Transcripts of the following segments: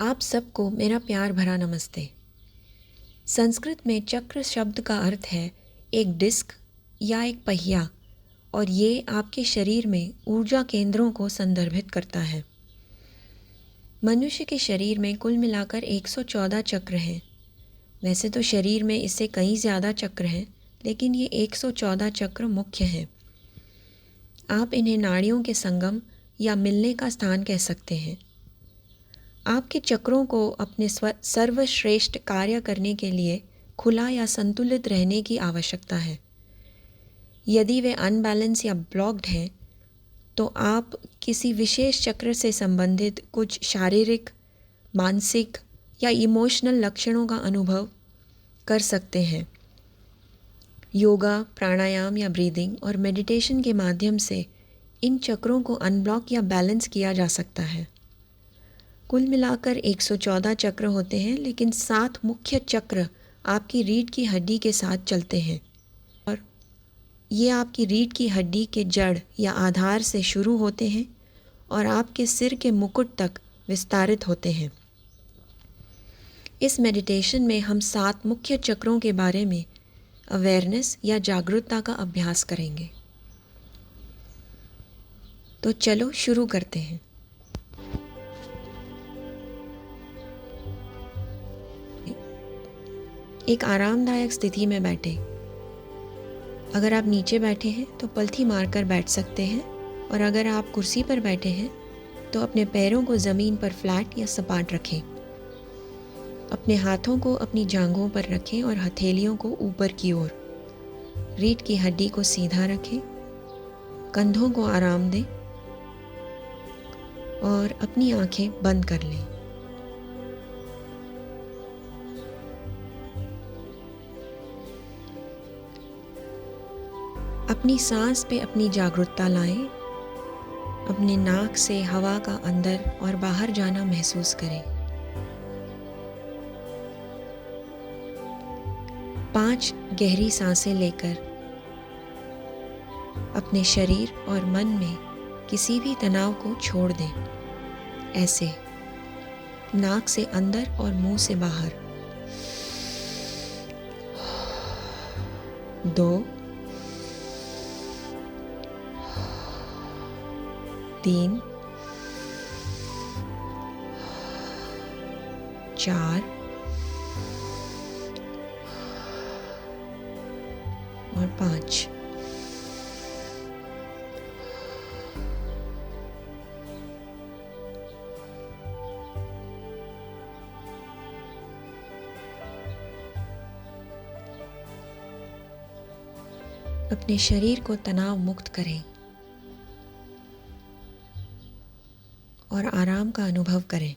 आप सबको मेरा प्यार भरा नमस्ते। संस्कृत में चक्र शब्द का अर्थ है एक डिस्क या एक पहिया, और ये आपके शरीर में ऊर्जा केंद्रों को संदर्भित करता है। मनुष्य के शरीर में कुल मिलाकर 114 चक्र हैं। वैसे तो शरीर में इससे कई ज़्यादा चक्र हैं, लेकिन ये 114 चक्र मुख्य हैं। आप इन्हें नाड़ियों के संगम या मिलने का स्थान कह सकते हैं। आपके चक्रों को अपने सर्वश्रेष्ठ कार्य करने के लिए खुला या संतुलित रहने की आवश्यकता है। यदि वे अनबैलेंस या ब्लॉक्ड हैं, तो आप किसी विशेष चक्र से संबंधित कुछ शारीरिक, मानसिक या इमोशनल लक्षणों का अनुभव कर सकते हैं। योगा, प्राणायाम या ब्रीदिंग और मेडिटेशन के माध्यम से इन चक्रों को अनब्लॉक या बैलेंस किया जा सकता है। कुल मिलाकर 114 चक्र होते हैं, लेकिन 7 मुख्य चक्र आपकी रीढ़ की हड्डी के साथ चलते हैं, और ये आपकी रीढ़ की हड्डी के जड़ या आधार से शुरू होते हैं और आपके सिर के मुकुट तक विस्तारित होते हैं। इस मेडिटेशन में हम 7 मुख्य चक्रों के बारे में अवेयरनेस या जागरूकता का अभ्यास करेंगे। तो चलो शुरू करते हैं। एक आरामदायक स्थिति में बैठे। अगर आप नीचे बैठे हैं तो पलथी मारकर बैठ सकते हैं, और अगर आप कुर्सी पर बैठे हैं तो अपने पैरों को ज़मीन पर फ्लैट या सपाट रखें। अपने हाथों को अपनी जांघों पर रखें और हथेलियों को ऊपर की ओर। रीढ़ की हड्डी को सीधा रखें, कंधों को आराम दें और अपनी आंखें बंद कर लें। अपनी सांस पे अपनी जागरूकता लाएं। अपने नाक से हवा का अंदर और बाहर जाना महसूस करें। 5 गहरी सांसें लेकर अपने शरीर और मन में किसी भी तनाव को छोड़ दें। ऐसे नाक से अंदर और मुंह से बाहर। 2, 3, 4 और 5। अपने शरीर को तनाव मुक्त करें और आराम का अनुभव करें।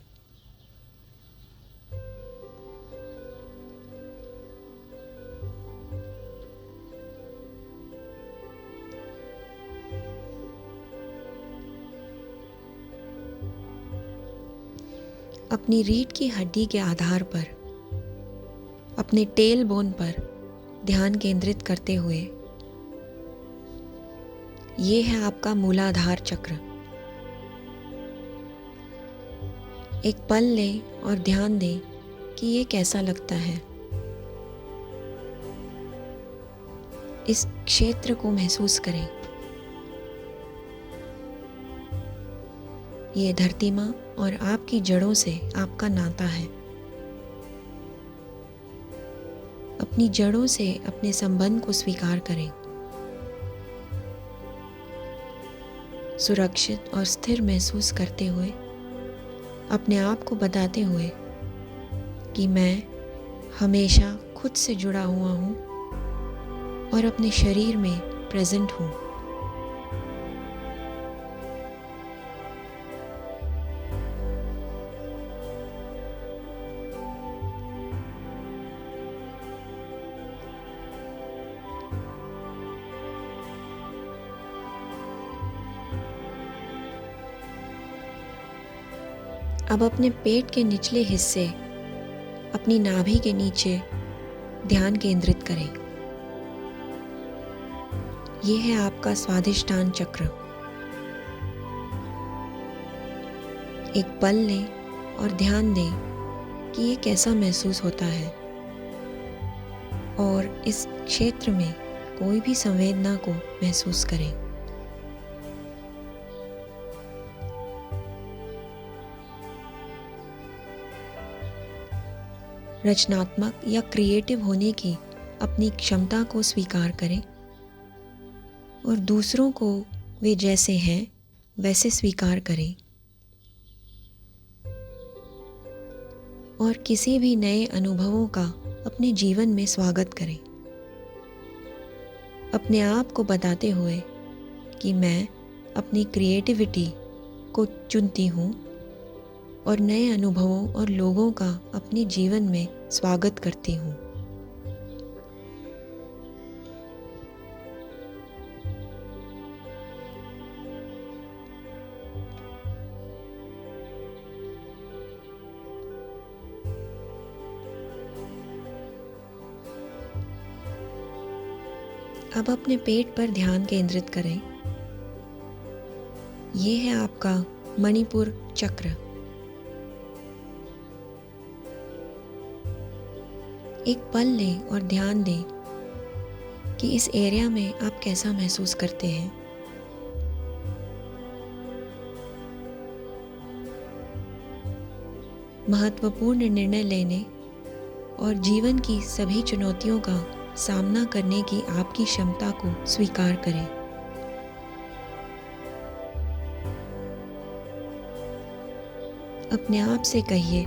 अपनी रीढ़ की हड्डी के आधार पर अपने टेल बोन पर ध्यान केंद्रित करते हुए, ये है आपका मूलाधार चक्र। एक पल लें और ध्यान दें कि ये कैसा लगता है। इस क्षेत्र को महसूस करें। ये धरती माँ और आपकी जड़ों से आपका नाता है। अपनी जड़ों से अपने संबंध को स्वीकार करें। सुरक्षित और स्थिर महसूस करते हुए, अपने आप को बताते हुए कि मैं हमेशा खुद से जुड़ा हुआ हूँ और अपने शरीर में प्रेजेंट हूँ। अब अपने पेट के निचले हिस्से, अपनी नाभि के नीचे ध्यान केंद्रित करें। यह है आपका स्वादिष्टान चक्र। एक पल लें और ध्यान दें कि ये कैसा महसूस होता है और इस क्षेत्र में कोई भी संवेदना को महसूस करें। रचनात्मक या क्रिएटिव होने की अपनी क्षमता को स्वीकार करें और दूसरों को वे जैसे हैं वैसे स्वीकार करें और किसी भी नए अनुभवों का अपने जीवन में स्वागत करें, अपने आप को बताते हुए कि मैं अपनी क्रिएटिविटी को चुनती हूँ और नए अनुभवों और लोगों का अपने जीवन में स्वागत करती हूँ। अब अपने पेट पर ध्यान केंद्रित करें। ये है आपका मणिपुर चक्र। एक पल लें और ध्यान दें कि इस एरिया में आप कैसा महसूस करते हैं। महत्वपूर्ण निर्णय लेने और जीवन की सभी चुनौतियों का सामना करने की आपकी क्षमता को स्वीकार करें। अपने आप से कहिए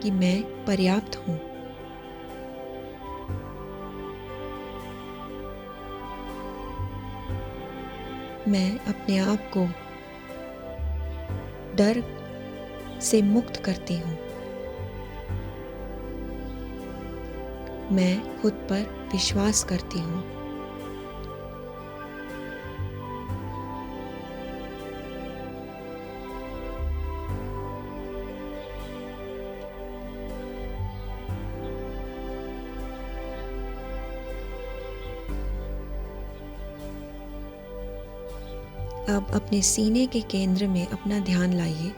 कि मैं पर्याप्त हूँ। मैं अपने आप को डर से मुक्त करती हूँ। मैं खुद पर विश्वास करती हूँ। अब अपने सीने के केंद्र में अपना ध्यान लाइए।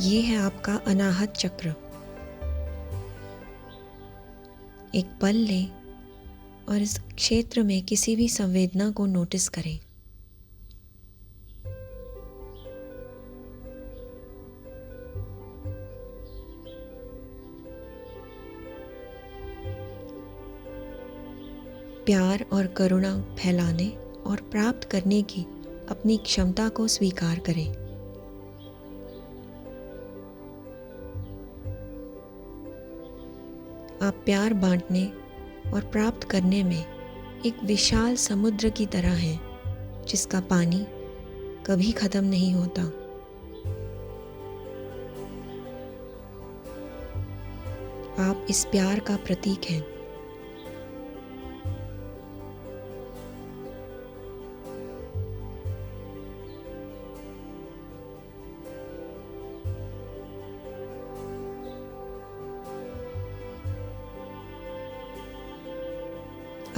ये है आपका अनाहत चक्र। एक पल लें और इस क्षेत्र में किसी भी संवेदना को नोटिस करें। प्यार और करुणा फैलाने और प्राप्त करने की अपनी क्षमता को स्वीकार करें। आप प्यार बांटने और प्राप्त करने में एक विशाल समुद्र की तरह हैं, जिसका पानी कभी खत्म नहीं होता। आप इस प्यार का प्रतीक हैं।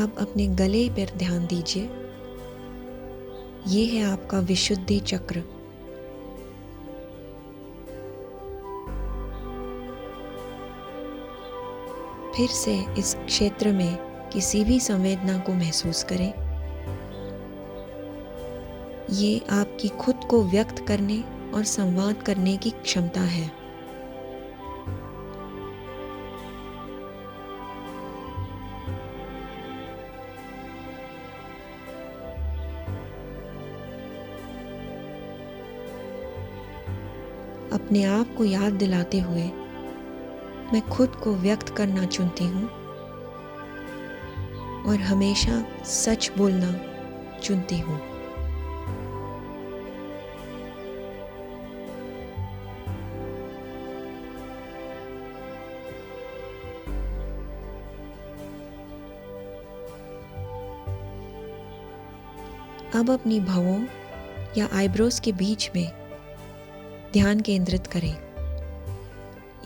अब अपने गले पर ध्यान दीजिए। ये है आपका विशुद्धि चक्र। फिर से इस क्षेत्र में किसी भी संवेदना को महसूस करें। ये आपकी खुद को व्यक्त करने और संवाद करने की क्षमता है। अपने आप को याद दिलाते हुए मैं खुद को व्यक्त करना चुनती हूँ और हमेशा सच बोलना चुनती हूँ। अब अपनी भौहों या आईब्रोज के बीच में ध्यान केंद्रित करें।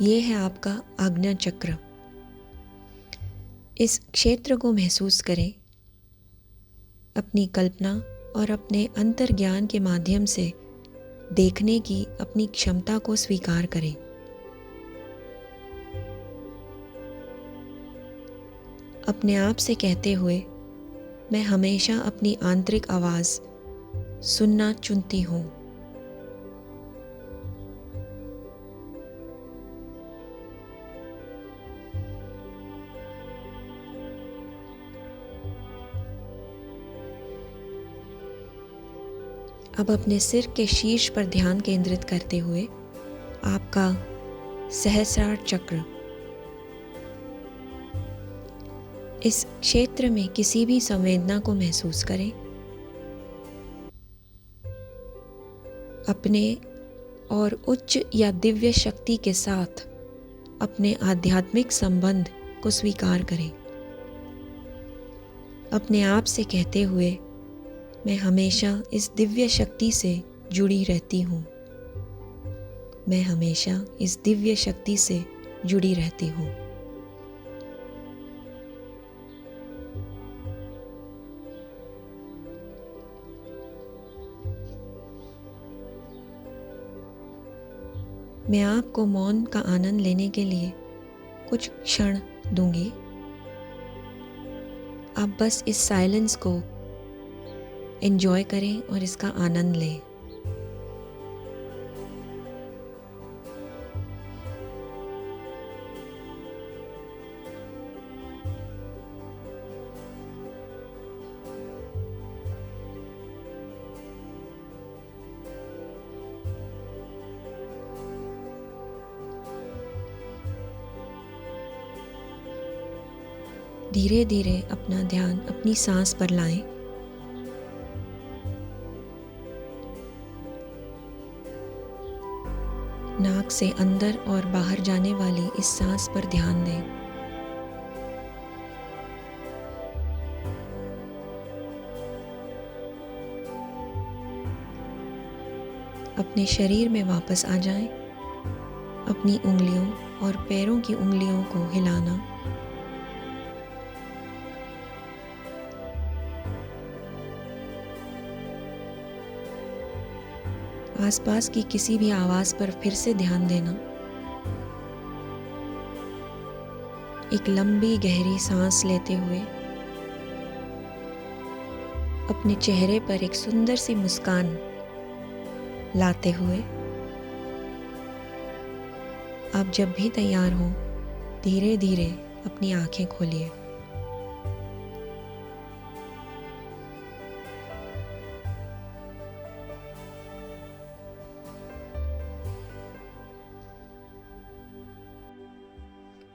ये है आपका आज्ञा चक्र। इस क्षेत्र को महसूस करें। अपनी कल्पना और अपने अंतर्ज्ञान के माध्यम से देखने की अपनी क्षमता को स्वीकार करें। अपने आप से कहते हुए, मैं हमेशा अपनी आंतरिक आवाज़ सुनना चुनती हूँ। अब अपने सिर के शीर्ष पर ध्यान केंद्रित करते हुए आपका सहस्रार चक्र, इस क्षेत्र में किसी भी संवेदना को महसूस करें। अपने और उच्च या दिव्य शक्ति के साथ अपने आध्यात्मिक संबंध को स्वीकार करें। अपने आप से कहते हुए, मैं हमेशा इस दिव्य शक्ति से जुड़ी रहती हूँ। मैं हमेशा इस दिव्य शक्ति से जुड़ी रहती हूँ। मैं आपको मौन का आनंद लेने के लिए कुछ क्षण दूंगी। आप बस इस साइलेंस को एंजॉय करें और इसका आनंद लें। धीरे धीरे अपना ध्यान अपनी सांस पर लाएं। नाक से अंदर और बाहर जाने वाली इस सांस पर ध्यान दें। अपने शरीर में वापस आ जाएं। अपनी उंगलियों और पैरों की उंगलियों को हिलाना, आसपास की किसी भी आवाज़ पर फिर से ध्यान देना। एक लंबी गहरी सांस लेते हुए अपने चेहरे पर एक सुंदर सी मुस्कान लाते हुए आप जब भी तैयार हो, धीरे धीरे अपनी आंखें खोलिए।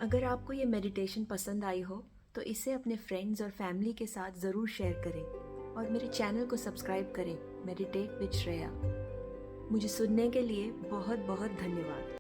अगर आपको ये मेडिटेशन पसंद आई हो तो इसे अपने फ्रेंड्स और फैमिली के साथ ज़रूर शेयर करें और मेरे चैनल को सब्सक्राइब करें, मेडिटेट विद श्रेया। मुझे सुनने के लिए बहुत बहुत धन्यवाद।